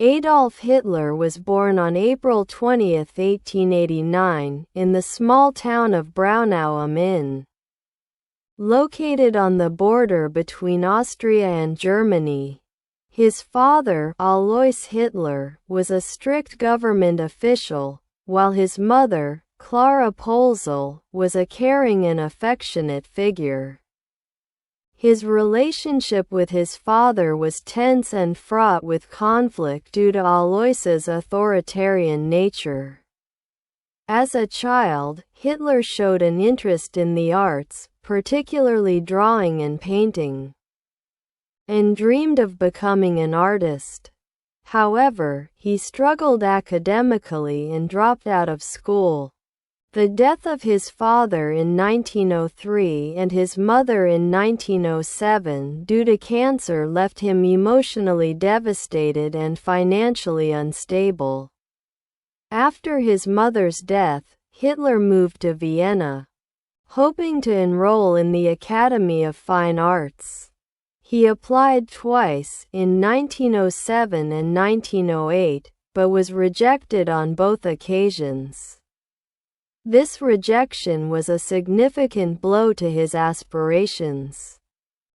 Adolf Hitler was born on April 20, 1889, in the small town of Braunau am Inn. Located on the border between Austria and Germany. His father, Alois Hitler, was a strict government official, while his mother, Clara Polzel, was a caring and affectionate figure. His relationship with his father was tense and fraught with conflict due to Alois's authoritarian nature. As a child, Hitler showed an interest in the arts, particularly drawing and painting, and dreamed of becoming an artist. However, he struggled academically and dropped out of school. The death of his father in 1903 and his mother in 1907 due to cancer left him emotionally devastated and financially unstable. After his mother's death, Hitler moved to Vienna, hoping to enroll in the Academy of Fine Arts. He applied twice, in 1907 and 1908, but was rejected on both occasions. This rejection was a significant blow to his aspirations,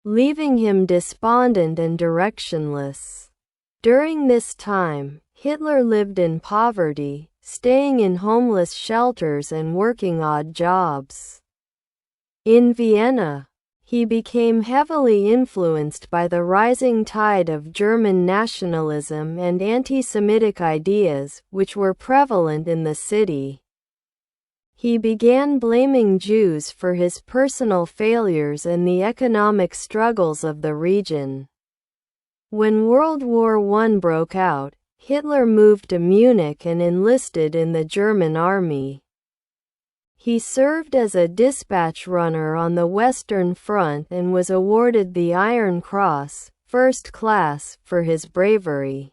leaving him despondent and directionless. During this time, Hitler lived in poverty, staying in homeless shelters and working odd jobs. In Vienna, he became heavily influenced by the rising tide of German nationalism and anti-Semitic ideas, which were prevalent in the city. He began blaming Jews for his personal failures and the economic struggles of the region. When World War I broke out, Hitler moved to Munich and enlisted in the German army. He served as a dispatch runner on the Western Front and was awarded the Iron Cross, First Class, for his bravery.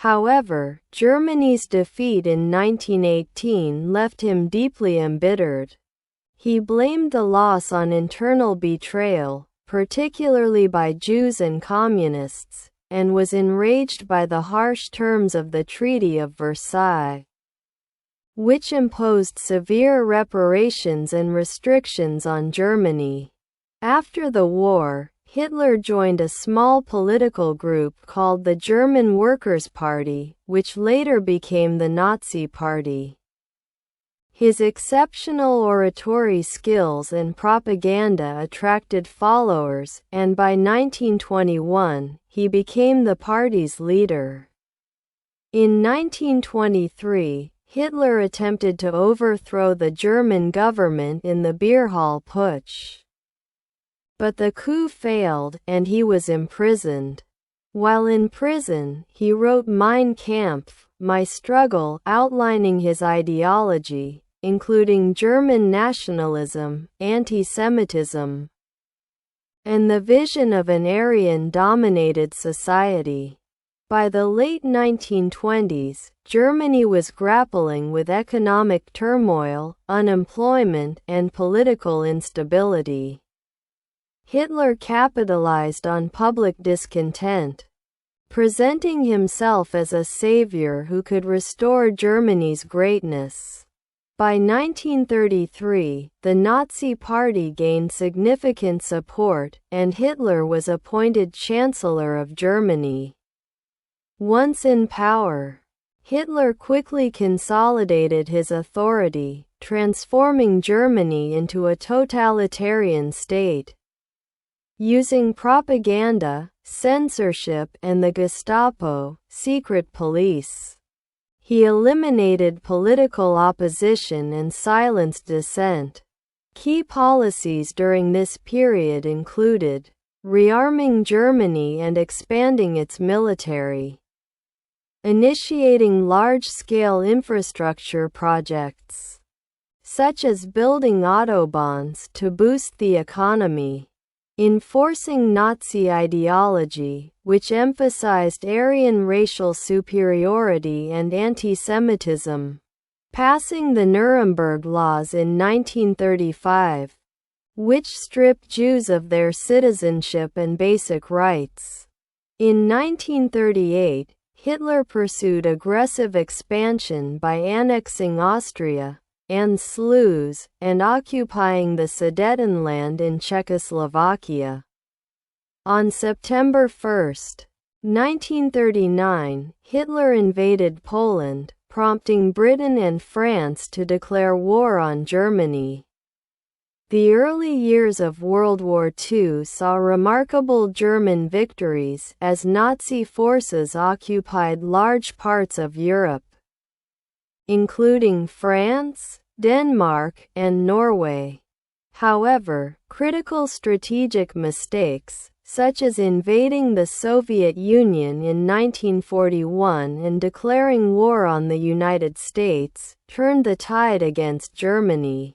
However, Germany's defeat in 1918 left him deeply embittered. He blamed the loss on internal betrayal, particularly by Jews and Communists, and was enraged by the harsh terms of the Treaty of Versailles, which imposed severe reparations and restrictions on Germany. After the war, Hitler joined a small political group called the German Workers' Party, which later became the Nazi Party. His exceptional oratory skills and propaganda attracted followers, and by 1921, he became the party's leader. In 1923, Hitler attempted to overthrow the German government in the beer hall putsch. But the coup failed, and he was imprisoned. While in prison, he wrote Mein Kampf, My Struggle, outlining his ideology, including German nationalism, anti-Semitism, and the vision of an Aryan-dominated society. By the late 1920s, Germany was grappling with economic turmoil, unemployment, and political instability. Hitler capitalized on public discontent, presenting himself as a savior who could restore Germany's greatness. By 1933, the Nazi Party gained significant support, and Hitler was appointed Chancellor of Germany. Once in power, Hitler quickly consolidated his authority, transforming Germany into a totalitarian state. Using propaganda, censorship, and the Gestapo, secret police, he eliminated political opposition and silenced dissent. Key policies during this period included rearming Germany and expanding its military, initiating large-scale infrastructure projects, such as building autobahns to boost the economy, enforcing Nazi ideology, which emphasized Aryan racial superiority and anti-Semitism, passing the Nuremberg Laws in 1935, which stripped Jews of their citizenship and basic rights. In 1938, Hitler pursued aggressive expansion by annexing Austria and Sluys and occupying the Sudetenland in Czechoslovakia. On September 1, 1939, Hitler invaded Poland, prompting Britain and France to declare war on Germany. The early years of World War II saw remarkable German victories as Nazi forces occupied large parts of Europe, including France, Denmark, and Norway. However, critical strategic mistakes, such as invading the Soviet Union in 1941 and declaring war on the United States, turned the tide against Germany.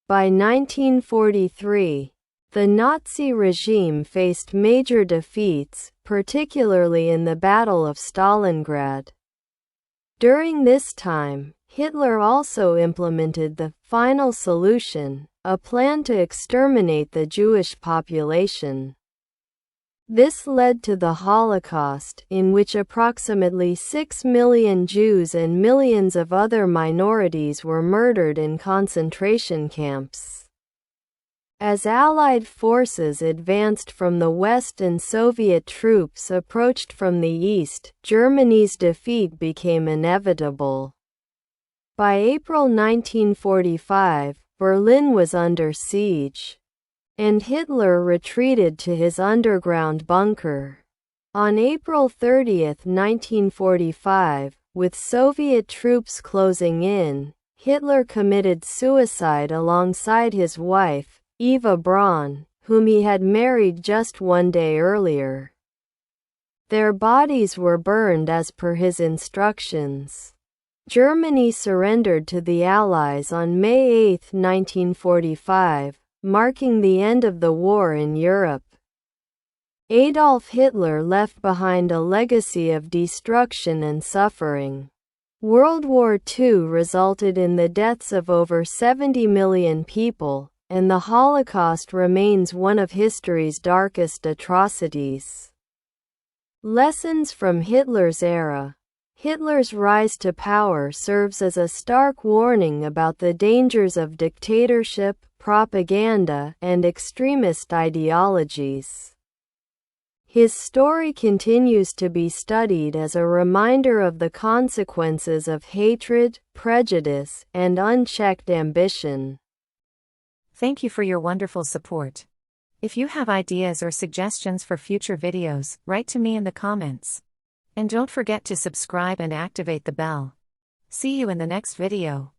By 1943, the Nazi regime faced major defeats, particularly in the Battle of Stalingrad. During this time, Hitler also implemented the final solution, a plan to exterminate the Jewish population. This led to the Holocaust, in which approximately 6 million Jews and millions of other minorities were murdered in concentration camps. As Allied forces advanced from the west and Soviet troops approached from the east, Germany's defeat became inevitable. By April 1945, Berlin was under siege, and Hitler retreated to his underground bunker. On April 30, 1945, with Soviet troops closing in, Hitler committed suicide alongside his wife, Eva Braun, whom he had married just one day earlier. Their bodies were burned as per his instructions. Germany surrendered to the Allies on May 8, 1945, marking the end of the war in Europe. Adolf Hitler left behind a legacy of destruction and suffering. World War II resulted in the deaths of over 70 million people, and the Holocaust remains one of history's darkest atrocities. Lessons from Hitler's era. Hitler's rise to power serves as a stark warning about the dangers of dictatorship, propaganda, and extremist ideologies. His story continues to be studied as a reminder of the consequences of hatred, prejudice, and unchecked ambition. Thank you for your wonderful support. If you have ideas or suggestions for future videos, write to me in the comments. And don't forget to subscribe and activate the bell. See you in the next video.